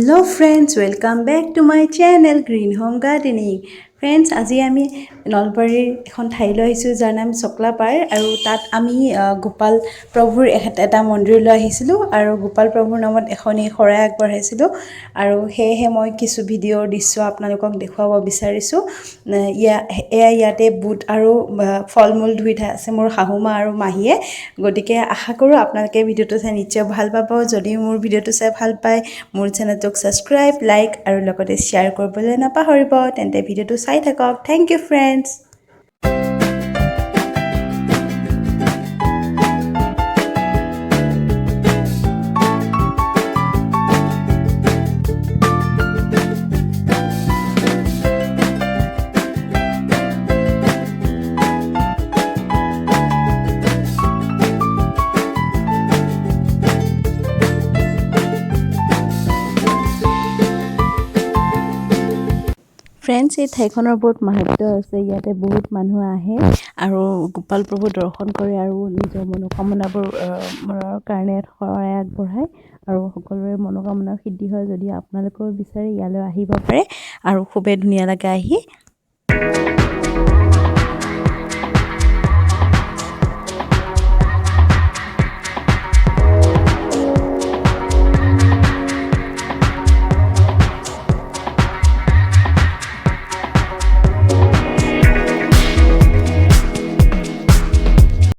Hello friends, welcome back to my channel Green Home Gardening. Friends, আজি আমি নলবাৰীৰ এখন ঠাইলৈ আহিছোঁ যাৰ নাম চকলাপাৰ আৰু তাত আমি গোপাল প্ৰভুৰ এটা মন্দিৰ লৈ আহিছিলোঁ আৰু গোপাল প্ৰভুৰ নামত এখনি শৰাই আগবঢ়াইছিলোঁ আৰু হেহে মই কিছু ভিডিঅ'ৰ দৃশ্য আপোনালোকক দেখুৱাব বিচাৰিছোঁ। ইয়াতে বুট আৰু ফলমূল ধুই আছে মোৰ শাহুমা আৰু মাহীয়ে, গতিকে আশা কৰোঁ আপোনালোকে ভিডিঅ'টো চাই নিশ্চয় ভাল পাব। যদি মোৰ ভিডিঅ'টো চাই ভাল পায় মোৰ চেনেলটোক সাবস্ক্ৰাইব, লাইক আৰু লগতে শ্বেয়াৰ কৰিবলৈ নাপাহৰিব। তেন্তে ভিডিঅ'টো চাই থাকক। Thank U friends. ফ্ৰেণ্ডছ, এই ঠাইখনৰ বহুত মাহাত্ম্য আছে। ইয়াতে বহুত মানুহ আহে আৰু গোপাল প্ৰভু দৰ্শন কৰে আৰু নিজৰ মনোকামনাবোৰ কাৰণে শৰাই আগবঢ়ায় আৰু সকলোৰে মনোকামনা সিদ্ধি হয়। যদি আপোনালোকেও বিচাৰে ইয়ালৈ আহিব পাৰে আৰু খুবেই ধুনীয়া লাগে আহি।